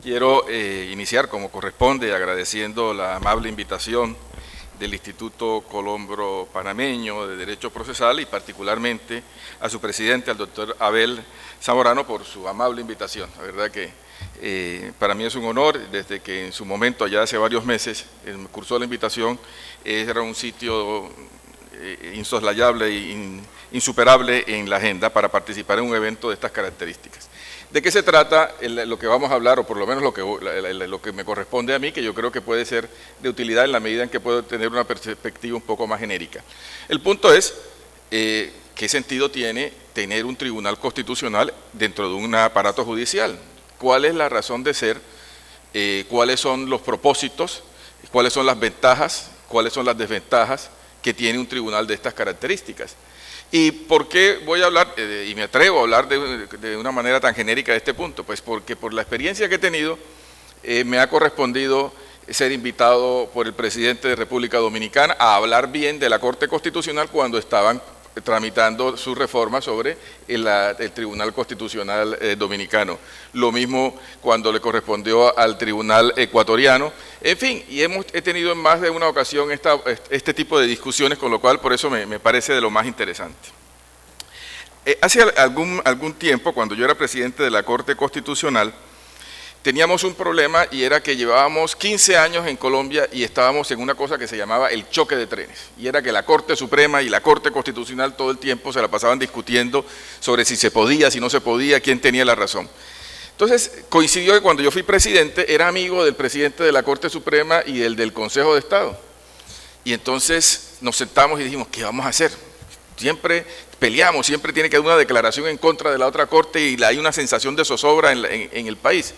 Quiero iniciar, como corresponde, agradeciendo la amable invitación del Instituto Colombro Panameño de Derecho Procesal y particularmente a su presidente, al doctor Abel Zamorano, por su amable invitación. La verdad que para mí es un honor, desde que en su momento, allá hace varios meses, me cursó la invitación, era un sitio insoslayable e insuperable en la agenda para participar en un evento de estas características. ¿De qué se trata lo que vamos a hablar, o por lo menos lo que me corresponde a mí, que yo creo que puede ser de utilidad en la medida en que puedo tener una perspectiva un poco más genérica? El punto es, ¿qué sentido tiene tener un tribunal constitucional dentro de un aparato judicial? ¿Cuál es la razón de ser? ¿Cuáles son los propósitos? ¿Cuáles son las ventajas? ¿Cuáles son las desventajas que tiene un tribunal de estas características? ¿Y por qué voy a hablar, y me atrevo a hablar de una manera tan genérica de este punto? Pues porque por la experiencia que he tenido, me ha correspondido ser invitado por el presidente de República Dominicana a hablar bien de la Corte Constitucional cuando estaban tramitando su reforma sobre el Tribunal Constitucional Dominicano. Lo mismo cuando le correspondió al Tribunal Ecuatoriano. En fin, y he tenido en más de una ocasión este tipo de discusiones, con lo cual por eso me parece de lo más interesante. Hace algún tiempo, cuando yo era presidente de la Corte Constitucional, teníamos un problema y era que llevábamos 15 años en Colombia y estábamos en una cosa que se llamaba el choque de trenes. Y era que la Corte Suprema y la Corte Constitucional todo el tiempo se la pasaban discutiendo sobre si se podía, si no se podía, quién tenía la razón. Entonces coincidió que cuando yo fui presidente era amigo del presidente de la Corte Suprema y del Consejo de Estado. Y entonces nos sentamos y dijimos, ¿qué vamos a hacer? Siempre peleamos, siempre tiene que haber una declaración en contra de la otra Corte y hay una sensación de zozobra en el país.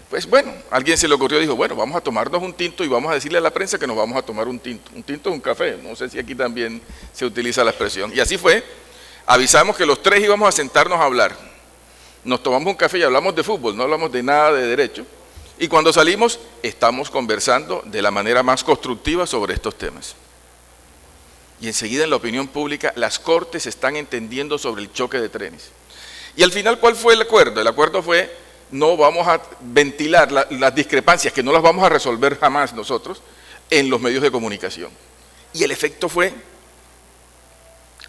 Pues bueno, a alguien se le ocurrió y dijo, bueno, vamos a tomarnos un tinto y vamos a decirle a la prensa que nos vamos a tomar un tinto. Un tinto es un café, no sé si aquí también se utiliza la expresión. Y así fue, avisamos que los tres íbamos a sentarnos a hablar. Nos tomamos un café y hablamos de fútbol, no hablamos de nada de derecho. Y cuando salimos, estamos conversando de la manera más constructiva sobre estos temas. Y enseguida en la opinión pública, las cortes están entendiendo sobre el choque de trenes. Y al final, ¿cuál fue el acuerdo? El acuerdo fue, no vamos a ventilar las discrepancias, que no las vamos a resolver jamás nosotros, en los medios de comunicación. Y el efecto fue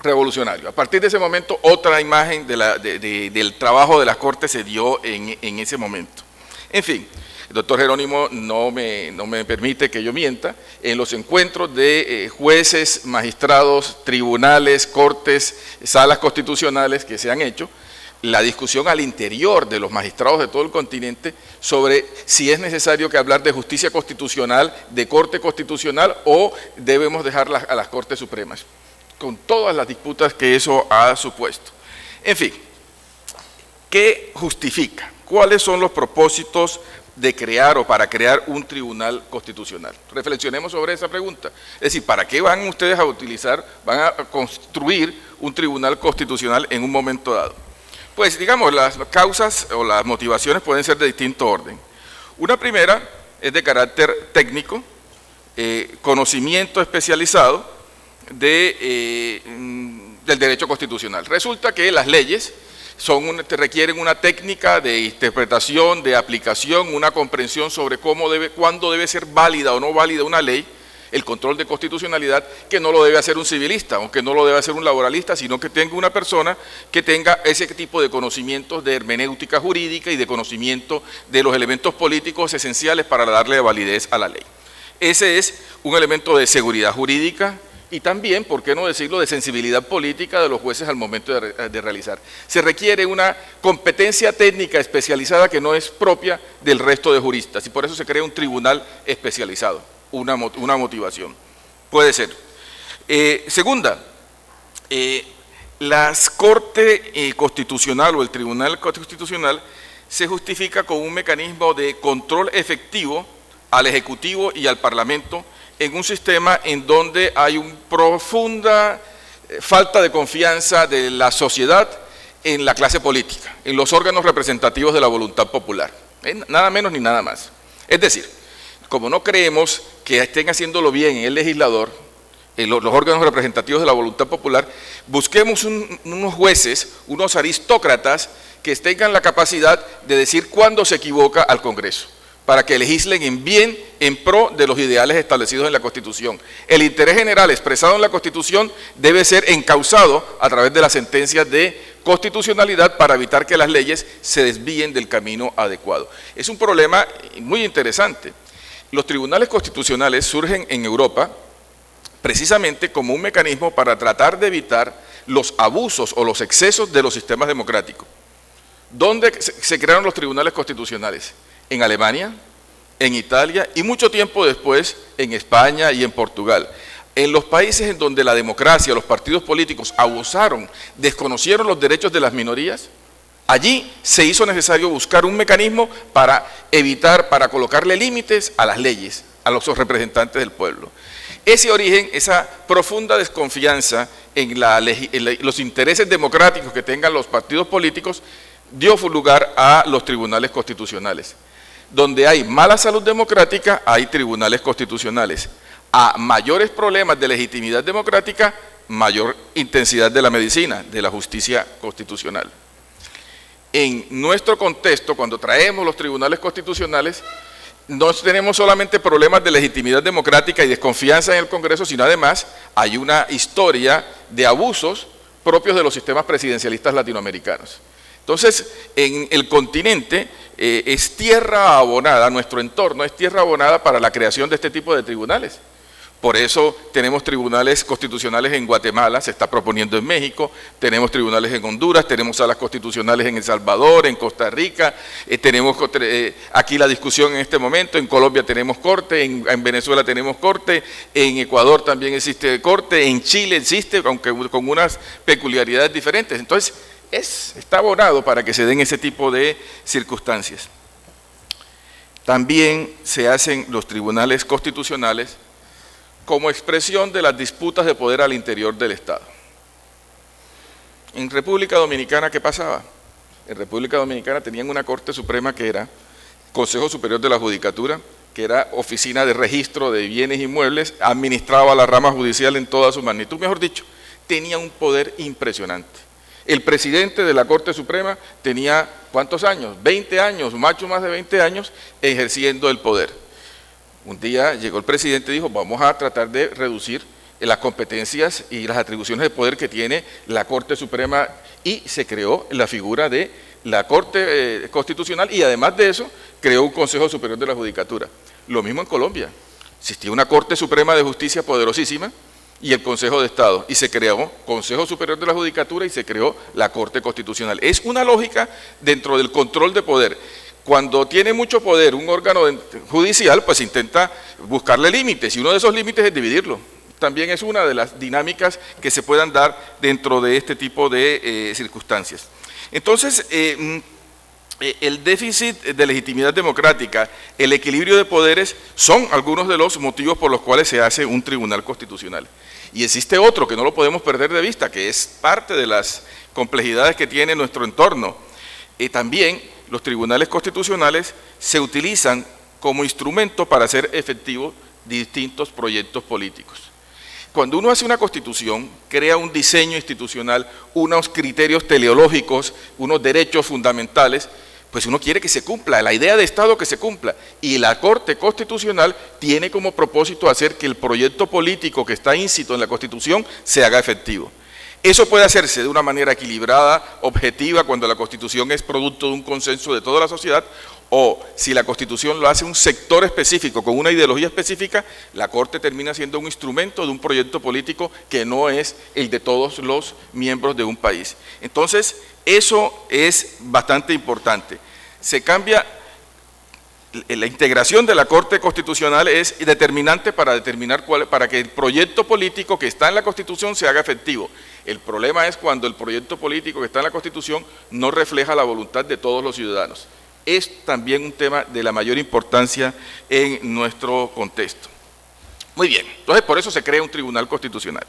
revolucionario. A partir de ese momento, otra imagen del trabajo de las Cortes se dio en ese momento. En fin, el doctor Jerónimo no me permite que yo mienta. En los encuentros de jueces, magistrados, tribunales, cortes, salas constitucionales que se han hecho, la discusión al interior de los magistrados de todo el continente sobre si es necesario que hablar de justicia constitucional, de corte constitucional, o debemos dejarla a las Cortes Supremas, con todas las disputas que eso ha supuesto. En fin, ¿qué justifica? ¿Cuáles son los propósitos de crear o para crear un tribunal constitucional? Reflexionemos sobre esa pregunta. Es decir, ¿para qué van ustedes a utilizar, van a construir un tribunal constitucional en un momento dado? Pues digamos, las causas o las motivaciones pueden ser de distinto orden. Una primera es de carácter técnico, conocimiento especializado del derecho constitucional. Resulta que las leyes requieren una técnica de interpretación, de aplicación, una comprensión sobre cuándo debe ser válida o no válida una ley, el control de constitucionalidad, que no lo debe hacer un civilista o que no lo debe hacer un laboralista, sino que tenga una persona que tenga ese tipo de conocimientos de hermenéutica jurídica y de conocimiento de los elementos políticos esenciales para darle validez a la ley. Ese es un elemento de seguridad jurídica y también, ¿por qué no decirlo?, de sensibilidad política de los jueces al momento de realizar. Se requiere una competencia técnica especializada que no es propia del resto de juristas y por eso se crea un tribunal especializado. Una motivación, puede ser. Segunda, las Cortes Constitucional o el Tribunal Constitucional se justifica con un mecanismo de control efectivo al Ejecutivo y al Parlamento en un sistema en donde hay una profunda falta de confianza de la sociedad en la clase política, en los órganos representativos de la voluntad popular, nada menos ni nada más. Es decir, como no creemos que estén haciéndolo bien en el legislador, los órganos representativos de la voluntad popular, busquemos unos jueces, unos aristócratas que tengan la capacidad de decir cuándo se equivoca al Congreso, para que legislen en bien, en pro de los ideales establecidos en la Constitución. El interés general expresado en la Constitución debe ser encauzado a través de las sentencias de constitucionalidad para evitar que las leyes se desvíen del camino adecuado. Es un problema muy interesante. Los tribunales constitucionales surgen en Europa precisamente como un mecanismo para tratar de evitar los abusos o los excesos de los sistemas democráticos. ¿Dónde se crearon los tribunales constitucionales? En Alemania, en Italia y mucho tiempo después en España y en Portugal. En los países en donde la democracia, los partidos políticos abusaron, desconocieron los derechos de las minorías, allí se hizo necesario buscar un mecanismo para evitar, para colocarle límites a las leyes, a los representantes del pueblo. Ese origen, esa profunda desconfianza en los intereses democráticos que tengan los partidos políticos, dio lugar a los tribunales constitucionales. Donde hay mala salud democrática, hay tribunales constitucionales. A mayores problemas de legitimidad democrática, mayor intensidad de la medicina, de la justicia constitucional. En nuestro contexto, cuando traemos los tribunales constitucionales, no tenemos solamente problemas de legitimidad democrática y desconfianza en el Congreso, sino además hay una historia de abusos propios de los sistemas presidencialistas latinoamericanos. Entonces, en el continente es tierra abonada, nuestro entorno es tierra abonada para la creación de este tipo de tribunales. Por eso tenemos tribunales constitucionales en Guatemala, se está proponiendo en México, tenemos tribunales en Honduras, tenemos salas constitucionales en El Salvador, en Costa Rica, tenemos aquí la discusión en este momento, en Colombia tenemos corte, en Venezuela tenemos corte, en Ecuador también existe corte, en Chile existe, aunque con unas peculiaridades diferentes. Entonces, está abonado para que se den ese tipo de circunstancias. También se hacen los tribunales constitucionales como expresión de las disputas de poder al interior del Estado. En República Dominicana, ¿qué pasaba? En República Dominicana tenían una Corte Suprema que era Consejo Superior de la Judicatura, que era oficina de registro de bienes inmuebles, administraba la rama judicial en toda su magnitud, mejor dicho, tenía un poder impresionante. El presidente de la Corte Suprema tenía, ¿cuántos años? 20 años, mucho más de 20 años, ejerciendo el poder. Un día llegó el presidente y dijo, vamos a tratar de reducir las competencias y las atribuciones de poder que tiene la Corte Suprema, y se creó la figura de la Corte Constitucional, y además de eso creó un Consejo Superior de la Judicatura. Lo mismo en Colombia, existía una Corte Suprema de Justicia poderosísima y el Consejo de Estado, y se creó Consejo Superior de la Judicatura y se creó la Corte Constitucional. Es una lógica dentro del control de poder. Cuando tiene mucho poder un órgano judicial, pues intenta buscarle límites, y uno de esos límites es dividirlo. También es una de las dinámicas que se puedan dar dentro de este tipo de circunstancias. Entonces, el déficit de legitimidad democrática, el equilibrio de poderes, son algunos de los motivos por los cuales se hace un tribunal constitucional. Y existe otro que no lo podemos perder de vista, que es parte de las complejidades que tiene nuestro entorno. También los tribunales constitucionales se utilizan como instrumento para hacer efectivos distintos proyectos políticos. Cuando uno hace una constitución, crea un diseño institucional, unos criterios teleológicos, unos derechos fundamentales, pues uno quiere que se cumpla, la idea de Estado que se cumpla, y la Corte Constitucional tiene como propósito hacer que el proyecto político que está íncito en la Constitución se haga efectivo. Eso puede hacerse de una manera equilibrada, objetiva, cuando la Constitución es producto de un consenso de toda la sociedad, o si la Constitución lo hace un sector específico, con una ideología específica, la Corte termina siendo un instrumento de un proyecto político que no es el de todos los miembros de un país. Entonces, eso es bastante importante. Se cambia, la integración de la Corte Constitucional es determinante para determinar para que el proyecto político que está en la Constitución se haga efectivo. El problema es cuando el proyecto político que está en la Constitución no refleja la voluntad de todos los ciudadanos. Es también un tema de la mayor importancia en nuestro contexto. Muy bien, entonces por eso se crea un tribunal constitucional.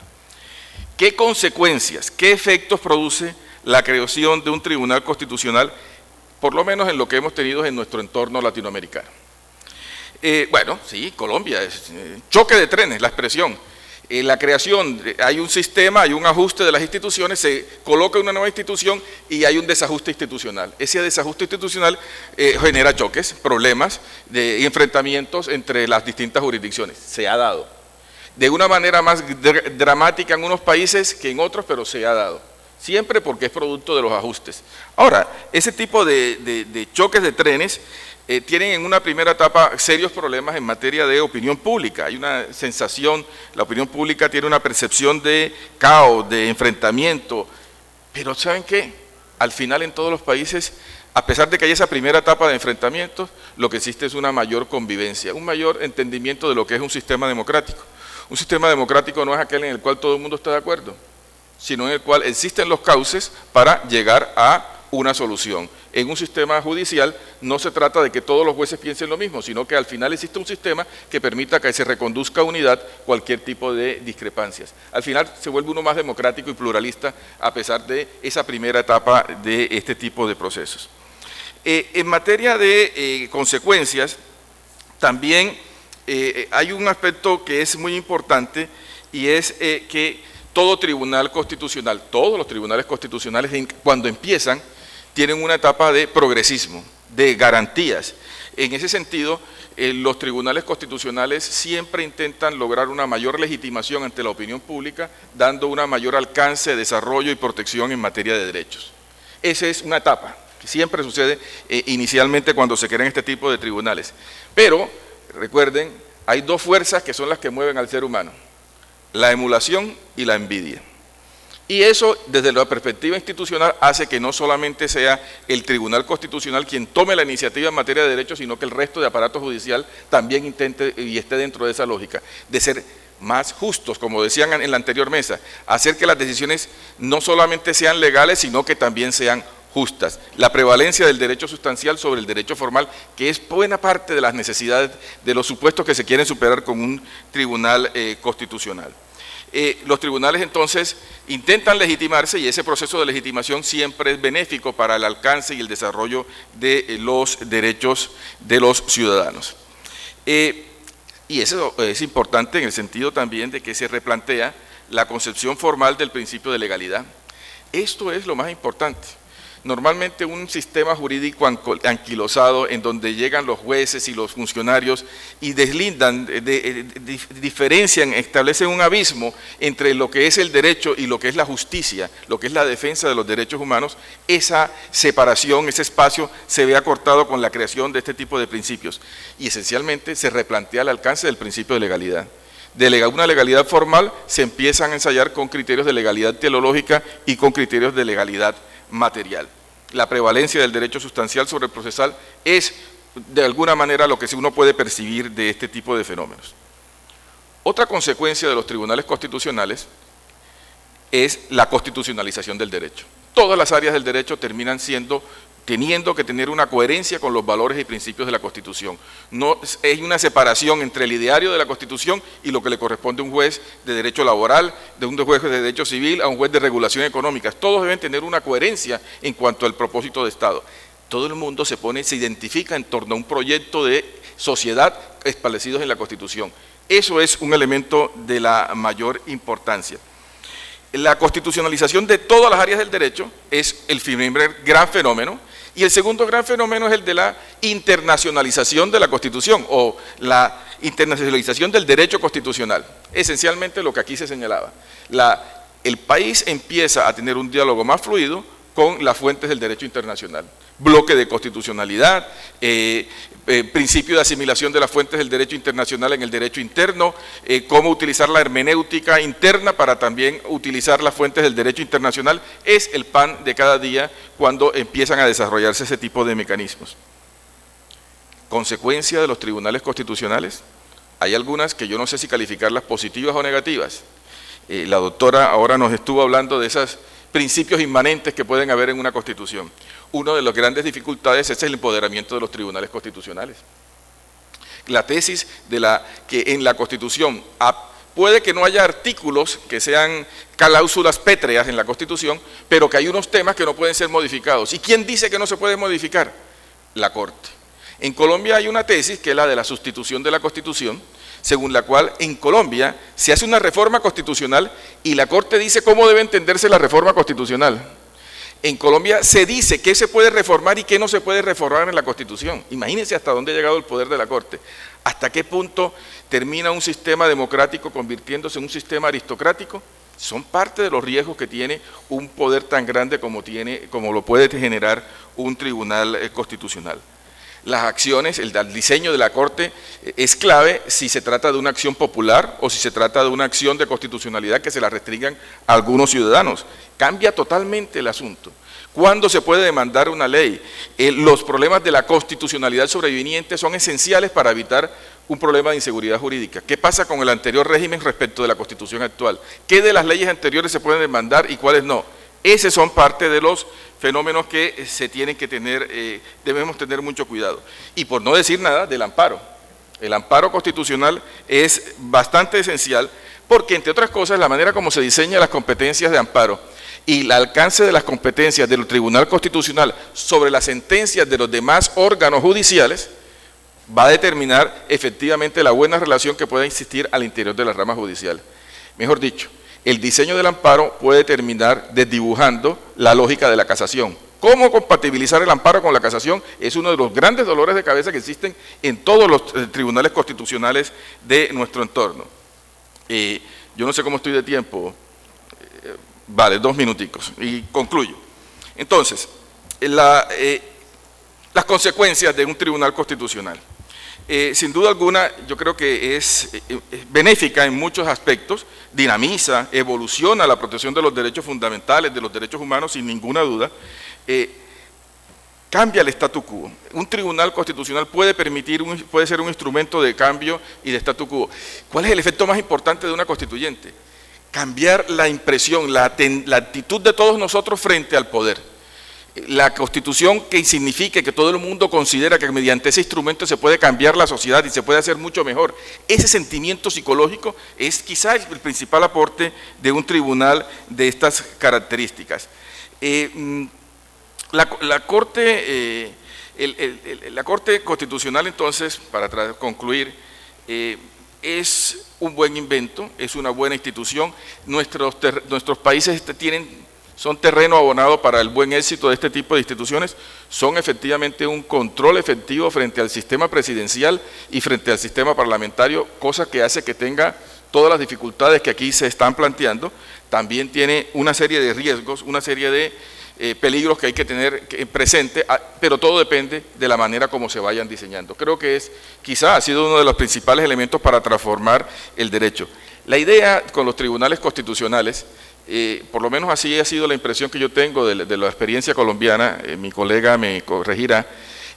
¿Qué consecuencias, qué efectos produce la creación de un tribunal constitucional, por lo menos en lo que hemos tenido en nuestro entorno latinoamericano? Bueno, sí, Colombia, choque de trenes, la expresión. En la creación, hay un sistema, hay un ajuste de las instituciones, se coloca una nueva institución y hay un desajuste institucional. Ese desajuste institucional genera choques, problemas, enfrentamientos entre las distintas jurisdicciones. Se ha dado. De una manera más dramática en unos países que en otros, pero se ha dado. Siempre porque es producto de los ajustes. Ahora, ese tipo de choques de trenes tienen en una primera etapa serios problemas en materia de opinión pública. Hay una sensación, la opinión pública tiene una percepción de caos, de enfrentamiento, pero ¿saben qué? Al final en todos los países, a pesar de que hay esa primera etapa de enfrentamientos, lo que existe es una mayor convivencia, un mayor entendimiento de lo que es un sistema democrático. Un sistema democrático no es aquel en el cual todo el mundo está de acuerdo, sino en el cual existen los cauces para llegar a una solución. En un sistema judicial no se trata de que todos los jueces piensen lo mismo, sino que al final existe un sistema que permita que se reconduzca a unidad cualquier tipo de discrepancias. Al final se vuelve uno más democrático y pluralista a pesar de esa primera etapa de este tipo de procesos. En materia de consecuencias, también hay un aspecto que es muy importante y es que todo tribunal constitucional, todos los tribunales constitucionales cuando empiezan tienen una etapa de progresismo, de garantías. En ese sentido, los tribunales constitucionales siempre intentan lograr una mayor legitimación ante la opinión pública, dando una mayor alcance, desarrollo y protección en materia de derechos. Esa es una etapa que siempre sucede inicialmente cuando se crean este tipo de tribunales. Pero, recuerden, hay dos fuerzas que son las que mueven al ser humano: la emulación y la envidia. Y eso, desde la perspectiva institucional, hace que no solamente sea el Tribunal Constitucional quien tome la iniciativa en materia de derechos, sino que el resto de aparato judicial también intente y esté dentro de esa lógica, de ser más justos, como decían en la anterior mesa, hacer que las decisiones no solamente sean legales, sino que también sean justas. La prevalencia del derecho sustancial sobre el derecho formal, que es buena parte de las necesidades de los supuestos que se quieren superar con un tribunal constitucional. Los tribunales entonces intentan legitimarse y ese proceso de legitimación siempre es benéfico para el alcance y el desarrollo de los derechos de los ciudadanos. Y eso es importante en el sentido también de que se replantea la concepción formal del principio de legalidad. Esto es lo más importante. Normalmente un sistema jurídico anquilosado en donde llegan los jueces y los funcionarios y deslindan, diferencian, establecen un abismo entre lo que es el derecho y lo que es la justicia, lo que es la defensa de los derechos humanos. Esa separación, ese espacio se ve acortado con la creación de este tipo de principios y esencialmente se replantea el alcance del principio de legalidad. De una legalidad formal se empiezan a ensayar con criterios de legalidad teleológica y con criterios de legalidad material. La prevalencia del derecho sustancial sobre el procesal es de alguna manera lo que uno puede percibir de este tipo de fenómenos. Otra consecuencia de los tribunales constitucionales es la constitucionalización del derecho. Todas las áreas del derecho terminan teniendo que tener una coherencia con los valores y principios de la Constitución. No hay una separación entre el ideario de la Constitución y lo que le corresponde a un juez de derecho laboral, de un juez de derecho civil, a un juez de regulación económica. Todos deben tener una coherencia en cuanto al propósito de Estado. Todo el mundo se identifica en torno a un proyecto de sociedad establecidos en la Constitución. Eso es un elemento de la mayor importancia. La constitucionalización de todas las áreas del derecho es el primer gran fenómeno, y el segundo gran fenómeno es el de la internacionalización de la Constitución o la internacionalización del derecho constitucional. Esencialmente lo que aquí se señalaba. El país empieza a tener un diálogo más fluido con las fuentes del derecho internacional. Bloque de constitucionalidad, principio de asimilación de las fuentes del derecho internacional en el derecho interno, cómo utilizar la hermenéutica interna para también utilizar las fuentes del derecho internacional, es el pan de cada día cuando empiezan a desarrollarse ese tipo de mecanismos. Consecuencia de los tribunales constitucionales, hay algunas que yo no sé si calificarlas positivas o negativas. La doctora ahora nos estuvo hablando de esos principios inmanentes que pueden haber en una constitución. Una de las grandes dificultades es el empoderamiento de los tribunales constitucionales. La tesis que en la Constitución puede que no haya artículos que sean cláusulas pétreas en la Constitución, pero que hay unos temas que no pueden ser modificados. ¿Y quién dice que no se puede modificar? La Corte. En Colombia hay una tesis que es la de la sustitución de la Constitución, según la cual en Colombia se hace una reforma constitucional y la Corte dice cómo debe entenderse la reforma constitucional. En Colombia se dice qué se puede reformar y qué no se puede reformar en la Constitución. Imagínense hasta dónde ha llegado el poder de la Corte, hasta qué punto termina un sistema democrático convirtiéndose en un sistema aristocrático. Son parte de los riesgos que tiene un poder tan grande como lo puede generar un tribunal constitucional. Las acciones, el diseño de la Corte es clave si se trata de una acción popular o si se trata de una acción de constitucionalidad que se la restringan a algunos ciudadanos. Cambia totalmente el asunto. ¿Cuándo se puede demandar una ley? Los problemas de la constitucionalidad sobreviniente son esenciales para evitar un problema de inseguridad jurídica. ¿Qué pasa con el anterior régimen respecto de la Constitución actual? ¿Qué de las leyes anteriores se pueden demandar y cuáles no? Esos son parte de los fenómenos que se tienen que tener, debemos tener mucho cuidado. Y por no decir nada del amparo. El amparo constitucional es bastante esencial porque, entre otras cosas, la manera como se diseñan las competencias de amparo y el alcance de las competencias del Tribunal Constitucional sobre las sentencias de los demás órganos judiciales va a determinar efectivamente la buena relación que pueda existir al interior de la rama judicial. Mejor dicho, el diseño del amparo puede terminar desdibujando la lógica de la casación. ¿Cómo compatibilizar el amparo con la casación? Es uno de los grandes dolores de cabeza que existen en todos los tribunales constitucionales de nuestro entorno. Yo no sé cómo estoy de tiempo. Vale, 2 minuticos y concluyo. Entonces, las consecuencias de un tribunal constitucional. Sin duda alguna, yo creo que es benéfica en muchos aspectos, dinamiza, evoluciona la protección de los derechos fundamentales, de los derechos humanos, sin ninguna duda, cambia el statu quo. Un tribunal constitucional puede ser un instrumento de cambio y de statu quo. ¿Cuál es el efecto más importante de una constituyente? Cambiar la impresión, la actitud de todos nosotros frente al poder. La Constitución que signifique que todo el mundo considera que mediante ese instrumento se puede cambiar la sociedad y se puede hacer mucho mejor. Ese sentimiento psicológico es quizá el principal aporte de un tribunal de estas características. La Corte Constitucional, entonces, para concluir, es un buen invento, es una buena institución. Nuestros países son terreno abonado para el buen éxito de este tipo de instituciones, son efectivamente un control efectivo frente al sistema presidencial y frente al sistema parlamentario, cosa que hace que tenga todas las dificultades que aquí se están planteando. También tiene una serie de riesgos, una serie de peligros que hay que tener presente, pero todo depende de la manera como se vayan diseñando. Creo que quizá ha sido uno de los principales elementos para transformar el derecho. La idea con los tribunales constitucionales, por lo menos así ha sido la impresión que yo tengo de la experiencia colombiana, mi colega me corregirá,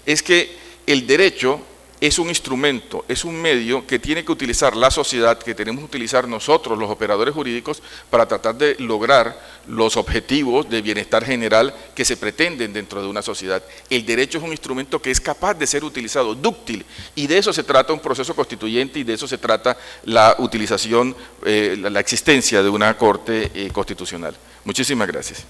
es que el derecho es un instrumento, es un medio que tiene que utilizar la sociedad, que tenemos que utilizar nosotros, los operadores jurídicos, para tratar de lograr los objetivos de bienestar general que se pretenden dentro de una sociedad. El derecho es un instrumento que es capaz de ser utilizado, dúctil, y de eso se trata un proceso constituyente y de eso se trata la utilización, la existencia de una Corte Constitucional. Muchísimas gracias.